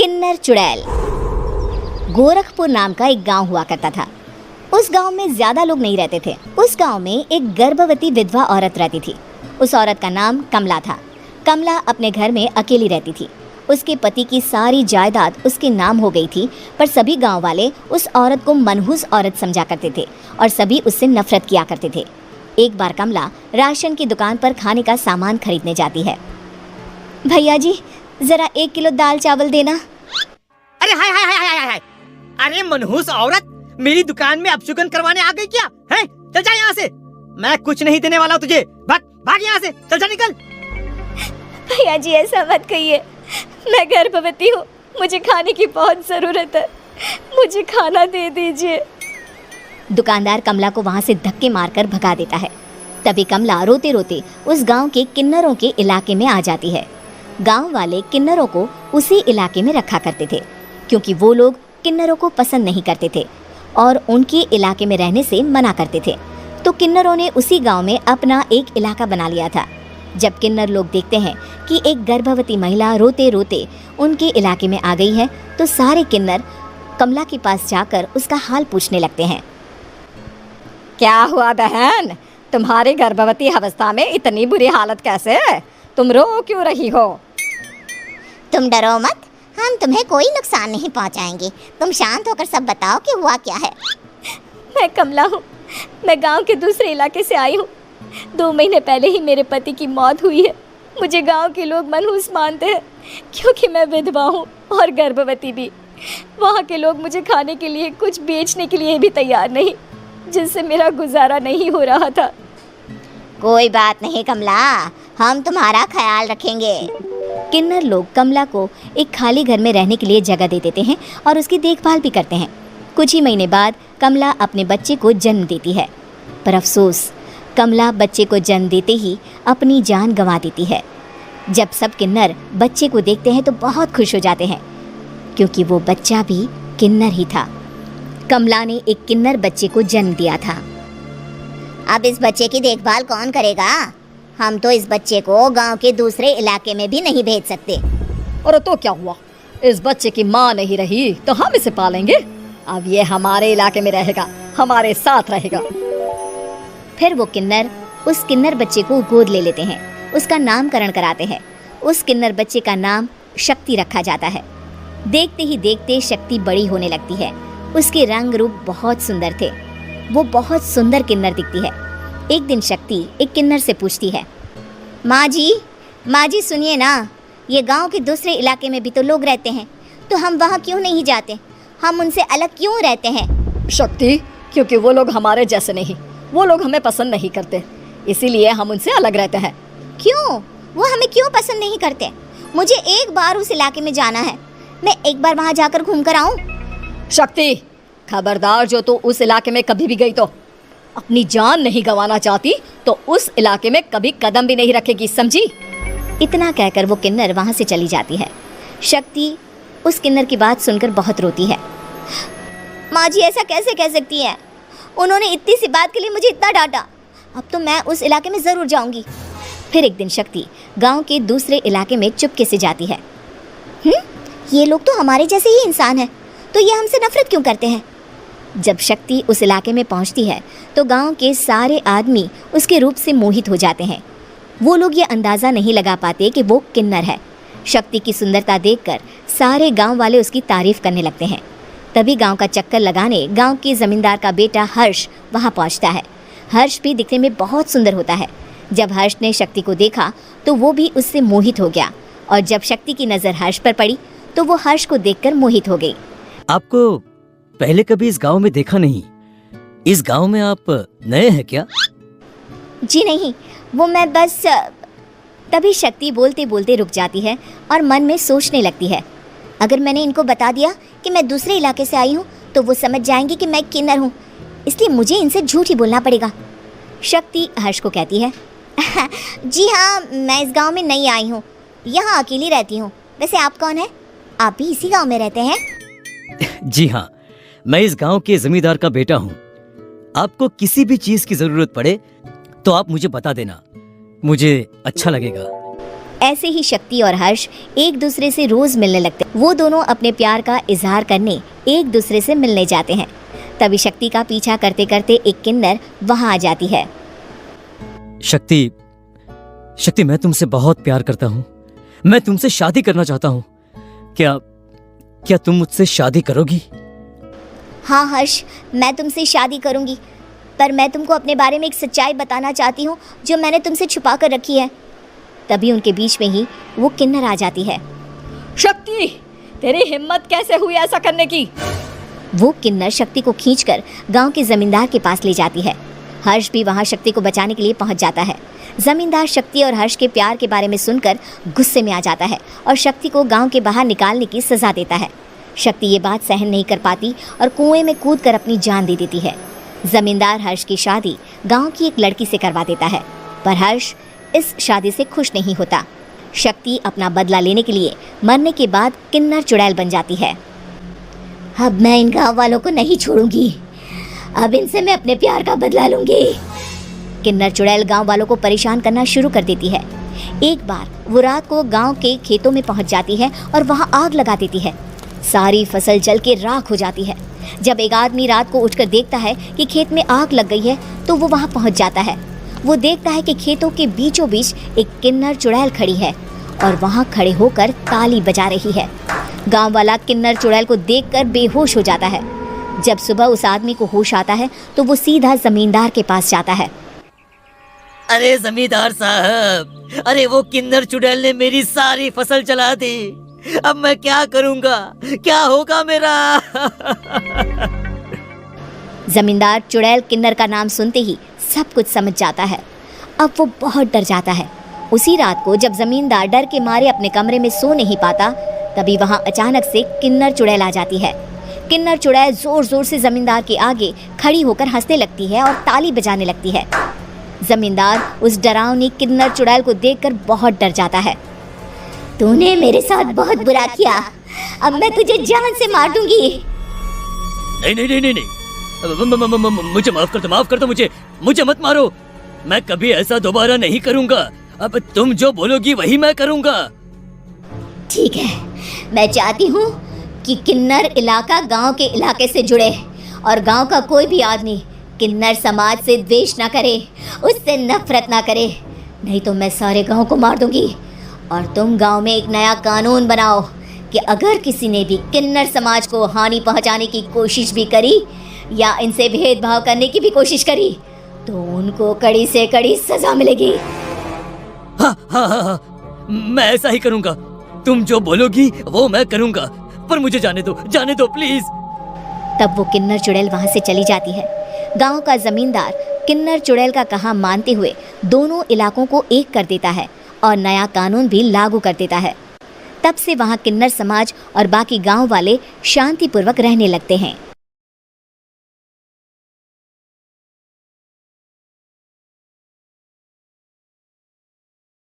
किन्नर चुड़ैल। गोरखपुर नाम का एक गांव हुआ करता था। उस गांव में ज्यादा लोग नहीं रहते थे। उस गांव में एक गर्भवती विधवा औरत रहती थी। उस औरत का नाम कमला था। कमला अपने घर में अकेली रहती थी। उसके पति की सारी जायदाद उसके नाम हो गई थी, पर सभी गांव वाले उस औरत को मनहूस औरत समझा करते थे और सभी उससे नफरत किया करते थे। एक बार कमला राशन की दुकान पर खाने का सामान खरीदने जाती है। भैया जी, जरा 1 किलो दाल चावल देना। अरे हाय हाय हाय हाय हाय, अरे मनहूस औरत, मेरी दुकान में अपशुगन करवाने आ गई क्या? है, चल जा यहाँ से। मैं कुछ नहीं देने वाला तुझे। भाग भाग यहाँ से, चल जा, निकल। भैया जी, ऐसा मत कहिए। मैं गर्भवती हूँ, मुझे खाने की बहुत जरूरत है। मुझे खाना दे दीजिए। दुकानदार कमला को वहाँ से धक्के मारकर भगा देता है। तभी कमला रोते रोते उस गांव के किन्नरों के इलाके में आ जाती है। गांव वाले किन्नरों को उसी इलाके में रखा करते थे, क्योंकि वो लोग किन्नरों को पसंद नहीं करते थे और उनके इलाके में रहने से मना करते थे। तो किन्नरों ने उसी गांव में अपना एक इलाका बना लिया था। जब किन्नर लोग देखते हैं कि एक गर्भवती महिला रोते रोते उनके इलाके में आ गई है, तो सारे किन्नर कमला के पास जाकर उसका हाल पूछने लगते हैं। क्या हुआ बहन, तुम्हारी गर्भवती अवस्था में इतनी बुरी हालत कैसे है? तुम रो क्यों रही हो? तुम डरो मत, हम तुम्हें कोई नुकसान नहीं पहुंचाएंगे। तुम शांत होकर सब बताओ कि हुआ क्या है। मैं कमला हूँ। मैं गांव के दूसरे इलाके से आई हूँ। 2 महीने पहले ही मेरे पति की मौत हुई है। मुझे गांव के लोग मनहूस मानते हैं, क्योंकि मैं विधवा हूँ और गर्भवती भी। वहाँ के लोग मुझे खाने के लिए कुछ बेचने के लिए भी तैयार नहीं, जिससे मेरा गुजारा नहीं हो रहा था। कोई बात नहीं कमला, हम तुम्हारा ख्याल रखेंगे। किन्नर लोग कमला को एक खाली घर में रहने के लिए जगह दे देते हैं और उसकी देखभाल भी करते हैं। कुछ ही महीने बाद कमला अपने बच्चे को जन्म देती है, पर अफसोस, कमला बच्चे को जन्म देते ही अपनी जान गंवा देती है। जब सब किन्नर बच्चे को देखते हैं तो बहुत खुश हो जाते हैं, क्योंकि वो बच्चा भी किन्नर ही था। कमला ने एक किन्नर बच्चे को जन्म दिया था। अब इस बच्चे की देखभाल कौन करेगा? हम तो इस बच्चे को गांव के दूसरे इलाके में भी नहीं भेज सकते। और तो क्या हुआ, इस बच्चे की माँ नहीं रही तो हम इसे पालेंगे। अब ये हमारे इलाके में रहेगा, हमारे साथ रहेगा। फिर वो किन्नर उस किन्नर बच्चे को गोद ले लेते हैं, उसका नामकरण कराते हैं। उस किन्नर बच्चे का नाम शक्ति रखा जाता है। देखते ही देखते शक्ति बड़ी होने लगती है। उसके रंग रूप बहुत सुंदर थे। वो बहुत सुंदर किन्नर दिखती है। एक दिन शक्ति एक किन्नर से पूछती है, माँ जी सुनिए ना, ये गांव के दूसरे इलाके में भी तो लोग रहते हैं, तो हम वहाँ क्यों नहीं जाते? हम उनसे अलग क्यों रहते हैं? शक्ति, क्योंकि वो लोग हमारे जैसे नहीं, वो लोग हमें पसंद नहीं करते, इसीलिए हम उनसे अलग रहते हैं। क्यों? वो हमें क्यों पसंद नहीं करते? मुझे एक बार उस इलाके में जाना है। मैं एक बार वहाँ जाकर घूम कर आऊँ। शक्ति, खबरदार, जो तू उस इलाके में कभी भी गई तो अपनी जान नहीं गंवाना चाहती तो उस इलाके में कभी कदम भी नहीं रखेगी, समझी? इतना कहकर वो किन्नर वहाँ से चली जाती है। शक्ति उस किन्नर की बात सुनकर बहुत रोती है। माँ जी, ऐसा कैसे कह सकती हैं? उन्होंने इतनी सी बात के लिए मुझे इतना डांटा। अब तो मैं उस इलाके में ज़रूर जाऊंगी। फिर एक दिन शक्ति गांव के दूसरे इलाके में चुपके से जाती है। ये लोग तो हमारे जैसे ही इंसान हैं, तो ये हमसे नफरत क्यों करते हैं? जब शक्ति उस इलाके में पहुंचती है तो गांव के सारे आदमी उसके रूप से मोहित हो जाते हैं। वो लोग ये अंदाज़ा नहीं लगा पाते कि वो किन्नर है। शक्ति की सुंदरता देखकर सारे गांव वाले उसकी तारीफ करने लगते हैं। तभी गांव का चक्कर लगाने गांव के जमींदार का बेटा हर्ष वहां पहुंचता है। हर्ष भी दिखने में बहुत सुंदर होता है। जब हर्ष ने शक्ति को देखा तो वो भी उससे मोहित हो गया, और जब शक्ति की नज़र हर्ष पर पड़ी तो वो हर्ष को देखकर मोहित हो गई। आपको पहले कभी इस गांव में देखा नहीं। इस गांव में आप नए हैं क्या? जी नहीं, वो मैं बस। तभी शक्ति बोलते बोलते रुक जाती है और मन में सोचने लगती है, अगर मैंने इनको बता दिया कि मैं दूसरे इलाके से आई हूँ तो वो समझ जाएंगे कि मैं किन्नर हूँ, इसलिए मुझे इनसे झूठ ही बोलना पड़ेगा। शक्ति हर्ष को कहती है, जी हाँ, मैं इस गांव में नई आई हूँ, यहाँ अकेली रहती हूँ। वैसे आप कौन है? आप भी इसी गांव में रहते हैं? जी हाँ, मैं इस गांव के जमींदार का बेटा हूँ। आपको किसी भी चीज की जरूरत पड़े तो आप मुझे बता देना, मुझे अच्छा लगेगा। ऐसे ही शक्ति और हर्ष एक दूसरे से रोज मिलने लगते। वो दोनों अपने प्यार का इजहार करने एक दूसरे से मिलने जाते हैं। तभी शक्ति का पीछा करते करते एक किन्नर वहां आ जाती है। शक्ति, शक्ति, मैं तुमसे बहुत प्यार करता हूँ। मैं तुमसे शादी करना चाहता हूँ। क्या तुम मुझसे शादी करोगी? हाँ हर्ष, मैं तुमसे शादी करूंगी, पर मैं तुमको अपने बारे में एक सच्चाई बताना चाहती हूँ जो मैंने तुमसे छुपा कर रखी है। तभी उनके बीच में ही वो किन्नर आ जाती है। शक्ति, तेरी हिम्मत कैसे हुई ऐसा करने की? वो किन्नर शक्ति को खींचकर गांव के जमींदार के पास ले जाती है। हर्ष भी वहां शक्ति को बचाने के लिए पहुंच जाता है। जमींदार शक्ति और हर्ष के प्यार के बारे में सुनकर गुस्से में आ जाता है और शक्ति को गांव के बाहर निकालने की सजा देता है। शक्ति ये बात सहन नहीं कर पाती और कुएं में कूदकर अपनी जान दे देती है। जमींदार हर्ष की शादी गांव की एक लड़की से करवा देता है, पर हर्ष इस शादी से खुश नहीं होता। शक्ति अपना बदला लेने के लिए मरने के बाद किन्नर चुड़ैल बन जाती है। अब मैं इन गांव वालों को नहीं छोड़ूंगी, अब इनसे मैं अपने प्यार का बदला लूंगी। किन्नर चुड़ैल गांव वालों को परेशान करना शुरू कर देती है। एक बार वो रात को गांव के खेतों में पहुंच जाती है और वहां आग लगा देती है। सारी फसल जल के राख हो जाती है। जब एक आदमी रात को उठकर देखता है कि खेत में आग लग गई है तो वो वहां पहुंच जाता है। वो देखता है कि खेतों के बीचों बीच एक किन्नर चुड़ैल खड़ी है और वहां खड़े होकर ताली बजा रही है। गांव वाला किन्नर चुड़ैल को देखकर बेहोश हो जाता है। जब सुबह उस आदमी को होश आता है तो वो सीधा जमींदार के पास जाता है। अरे जमींदार साहब, अरे वो किन्नर चुड़ैल ने मेरी सारी फसल जला दी। अब मैं क्या करूंगा, क्या होगा मेरा? जमींदार चुड़ैल किन्नर का नाम सुनते ही सब कुछ समझ जाता है। अब वो बहुत डर जाता है। उसी रात को जब जमींदार डर के मारे अपने कमरे में सो नहीं पाता, तभी वहां अचानक से किन्नर चुड़ैल आ जाती है। किन्नर चुड़ैल जोर जोर से जमींदार के आगे खड़ी होकर हंसने लगती है और ताली बजाने लगती है। जमींदार उस डरावनी किन्नर चुड़ैल को देखकर बहुत डर जाता है। तूने मेरे साथ बहुत बुरा किया, अब मैं तुझे जान से मार दूंगी। नहीं नहीं नहीं नहीं नहीं, मुझे माफ कर दो, मुझे मत मारो। मैं कभी ऐसा दोबारा नहीं करूंगा। अब तुम जो बोलोगी वही मैं करूंगा। ठीक है, मैं चाहती हूँ कि किन्नर इलाका गांव के इलाके से जुड़े और गांव का कोई भी आदमी किन्नर समाज से द्वेष ना करे, उससे नफरत ना करे, नहीं तो मैं सारे गांव को मार दूंगी। और तुम गांव में एक नया कानून बनाओ कि अगर किसी ने भी किन्नर समाज को हानि पहुंचाने की कोशिश भी करी या इनसे भेदभाव करने की भी कोशिश करी तो उनको कड़ी से कड़ी सजा मिलेगी। हाँ हाँ हाँ हाँ, मैं ऐसा ही करूंगा। तुम जो बोलोगी वो मैं करूंगा, पर मुझे जाने दो प्लीज। तब वो किन्नर चुड़ैल वहां से चली जाती है। गांव का जमींदार किन्नर चुड़ैल का कहा मानते हुए दोनों इलाकों को एक कर देता है और नया कानून भी लागू कर देता है। तब से वहां किन्नर समाज और बाकी गांव वाले शांतिपूर्वक रहने लगते हैं।